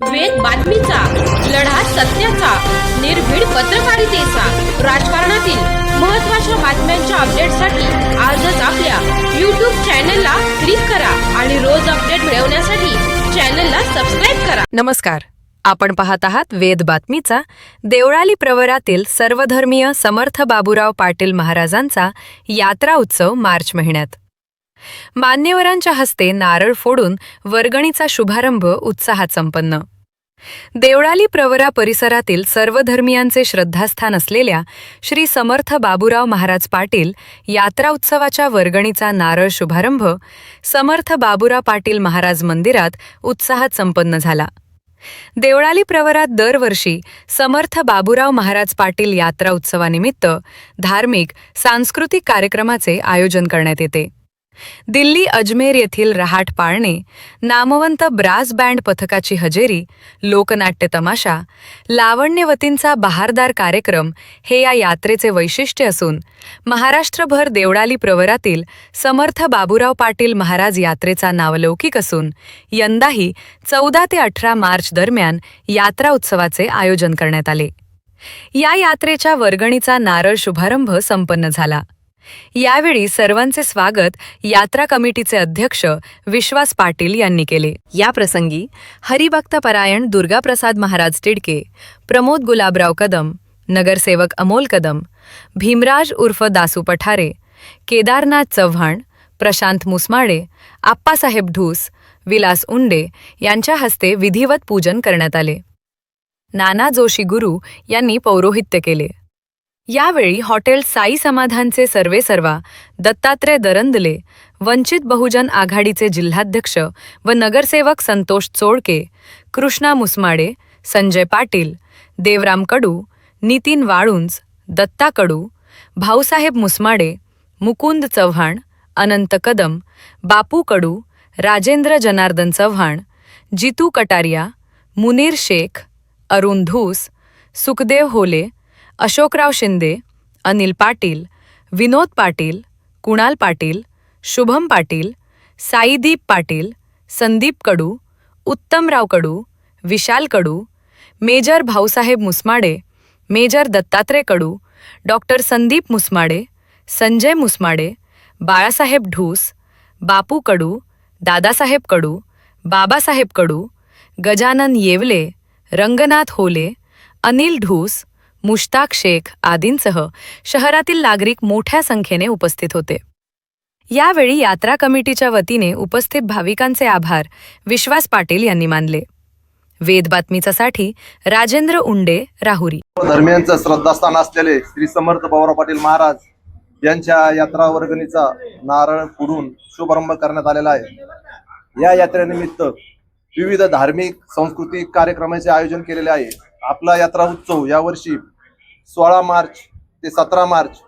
वेद बातमीचा, लढा सत्याचा, निर्भीड पत्रकारितेचा, राजकारणातील महत्त्वाच्या बातम्यांच्या अपडेटसाठी आजच आपल्या YouTube चॅनलला क्लिक करा आणि रोज अपडेट मिळवण्यासाठी चॅनलला सबस्क्राइब करा. नमस्कार, आपण पाहत आहात वेद बातमीचा. देवळाली प्रवरातील सर्वधर्मीय समर्थ बाबूराव पाटील महाराजांचा यात्रा उत्सव मार्च महिन्यात. मान्यवरांच्या हस्ते नारळ फोडून वर्गणीचा शुभारंभ उत्साहात संपन्न. देवळाली प्रवरा परिसरातील सर्व धर्मियांचे श्रद्धास्थान असलेल्या श्री समर्थ बाबूराव महाराज पाटील यात्रा उत्सवाच्या वर्गणीचा नारळ शुभारंभ समर्थ बाबूराव पाटील महाराज मंदिरात उत्साहात संपन्न झाला. देवळाली प्रवरात दरवर्षी समर्थ बाबूराव महाराज पाटील यात्रा उत्सवानिमित्त धार्मिक सांस्कृतिक कार्यक्रमाचे आयोजन करण्यात येते. दिल्ली अजमेर येथील रहाट पाळणे, नामवंत ब्रास बँड पथकाची हजेरी, लोकनाट्य तमाशा, लावण्यवतींचा बहारदार कार्यक्रम हे या यात्रेचे वैशिष्ट्य असून महाराष्ट्रभर देवळाली प्रवरातील समर्थ बाबूराव पाटील महाराज यात्रेचा नावलौकिक असून यंदाही 14 ते 18 मार्च दरम्यान यात्रा उत्सवाचे आयोजन करण्यात आले. या यात्रेच्या वर्गणीचा नारळ शुभारंभ संपन्न झाला. यावेळी सर्वांचे स्वागत यात्रा कमिटीचे अध्यक्ष विश्वास पाटील यांनी केले. या प्रसंगी हरिभक्तपरायण दुर्गाप्रसाद महाराज टिडके, प्रमोद गुलाबराव कदम, नगरसेवक अमोल कदम, भीमराज उर्फ दासू पठारे, केदारनाथ चव्हाण, प्रशांत मुसमाडे, आप्पासाहेब ढूस, विलास उंडे यांच्या हस्ते विधिवत पूजन करण्यात आले. नाना जोशी गुरु यांनी पौरोहित्य केले. यावेळी हॉटेल साई समाधानचे सर्वेसर्वा दत्तात्रय दरंदले, वंचित बहुजन आघाडीचे जिल्हाध्यक्ष व नगरसेवक संतोष चोळके, कृष्णा मुसमाडे, संजय पाटील, देवराम कडू, नितीन वाळुंज, दत्ता कडू, भाऊसाहेब मुसमाडे, मुकुंद चव्हाण, अनंत कदम, बापू कडू, राजेंद्र जनार्दन चव्हाण, जितू कटारिया, मुनीर शेख, अरुण धूस, सुखदेव होले, अशोकराव शिंदे, अनिल पाटील, विनोद पाटील, कुणाल पाटील, शुभम पाटील, साईदीप पाटील, संदीप कडू, उत्तमराव कडू, विशाल कडू, मेजर भाऊसाहेब मुसमाडे, मेजर दत्तात्रय कडू, डॉक्टर संदीप मुसमाडे, संजय मुसमाडे, बाळासाहेब ढूस, बापू कडू, दादासाहेब कडू, बाबासाहेब कडू, गजानन येवले, रंगनाथ होले, अनिल ढूस, मुश्ताक शेख आदींसह शहरातील नागरिक मोठ्या संख्येने उपस्थित होते. यावेळी यात्रा कमिटीच्या वतीने उपस्थित भाविकांचे आभार विश्वास पाटील यांनी मानले. वेद बातमीसाठी राजेंद्र उंडे, राहुरी. धर्मियांचं श्रद्धास्थान असलेले श्री समर्थ बाबूराव पाटील महाराज यांच्या यात्रा वर्गणीचा नारळ फोडून शुभारंभ करण्यात आलेला आहे. या यात्रेनिमित्त विविध धार्मिक सांस्कृतिक कार्यक्रमाचे आयोजन केलेले आहे. आपला यात्रा उत्सव यावर्षी 16 मार्च ते 17 मार्च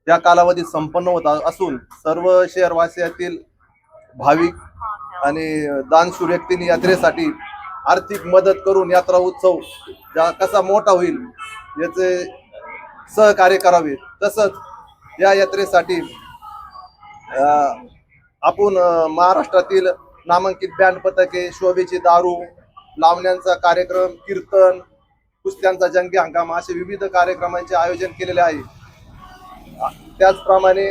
या कालावधीत संपन्न होत असून सर्व शहरवासियातील भाविक आणि दानशूर व्यक्तींनी यात्रेसाठी आर्थिक मदत करून यात्रा उत्सव कसा मोठा होईल याचे सहकार्य करावे. तसंच या यात्रेसाठी आपण महाराष्ट्रातील नामांकित बँड पथके, शोभेची दारू, लावण्यांचा कार्यक्रम, कीर्तन, कुस्त्यांचा जंगी हंगाम असे विविध कार्यक्रमांचे आयोजन केलेले आहे. त्याचप्रमाणे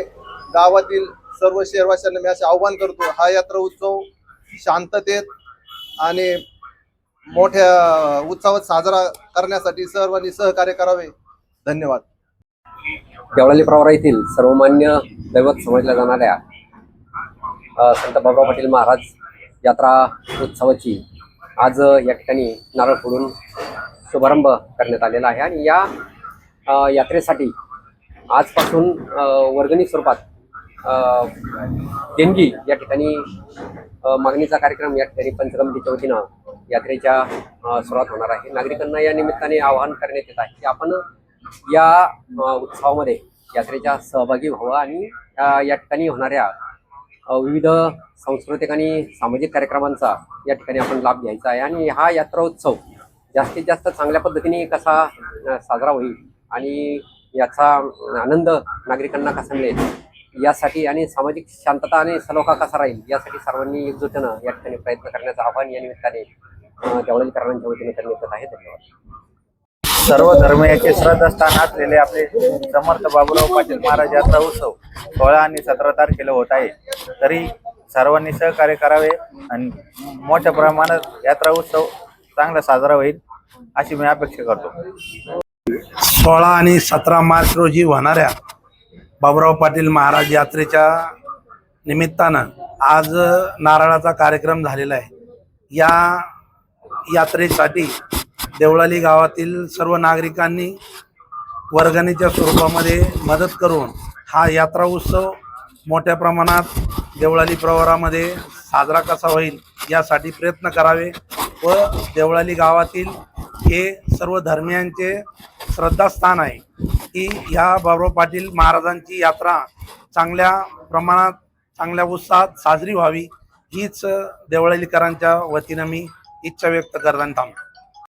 गावातील सर्व शहरवासियांना मी असे आवाहन करतो, हा यात्रा उत्सव शांततेत आणि मोठ्या उत्सवात साजरा करण्यासाठी सर्वांनी सहकार्य करावे. धन्यवाद. देवळाली प्रवरा येथील सर्वमान्य दैवत समजल्या जाणाऱ्या संत बाबूराव पाटील महाराज यात्रा उत्सवाची आज या ठिकाणी नारळ फोडून शुभारंभ करण्यात आलेला आहे. आणि या यात्रेसाठी आजपासून वर्गणी स्वरूपात देणगी या ठिकाणी मागणीचा कार्यक्रम या ठिकाणी पंचकमिटीच्या वतीनं यात्रेच्या सुरुवात होणार आहे. नागरिकांना या निमित्ताने आवाहन करण्यात येत आहे की आपण या उत्सवामध्ये यात्रेच्या सहभागी व्हावं आणि या ठिकाणी होणाऱ्या विविध सांस्कृतिक आणि सामाजिक कार्यक्रमांचा या ठिकाणी आपण लाभ घ्यायचा आहे. आणि हा यात्रा उत्सव जास्तीत जास्त चांगल्या पद्धतीने कसा साजरा होईल आणि याचा आनंद नागरिकांना कसा मिळेल यासाठी आणि सामाजिक शांतता आणि सलोखा कसा राहील यासाठी सर्वांनी एकजुटीनं या ठिकाणी प्रयत्न करण्याचं आवाहन या निमित्ताने देवळालीकरांच्या वतीने करण्यात येत आहे. धन्यवाद. सर्व धर्मीयाचे श्रद्धास्थान असलेले आपले समर्थ बाबूराव पाटील महाराज यात्रा उत्सव 16 आणि 17 तारखेला होत आहे. तरी सर्वांनी सहकार्य करावे आणि मोठ्या प्रमाणात यात्रा उत्सव चांगला साजरा होईल अशी मी अपेक्षा करतो. 16 आणि 17 मार्च रोजी होणाऱ्या बाबूराव पाटील महाराज यात्रेच्या निमित्तानं आज नारळाचा कार्यक्रम झालेला आहे. या यात्रेसाठी देवळाली गावातील सर्व नागरिकांनी वर्गणीच्या स्वरूपामध्ये मदत करून हा यात्रा उत्सव मोठ्या प्रमाणात देवळाली प्रवरामध्ये साजरा कसा होईल यासाठी प्रयत्न करावे व देवळाली गावातील हे सर्व धर्मियांचे श्रद्धास्थान आहे की ह्या बाबूराव पाटील महाराजांची यात्रा चांगल्या प्रमाणात चांगल्या उत्साहात साजरी व्हावी हीच देवळालीकरांच्या वतीनं मी इच्छा व्यक्त करताना थांबतो.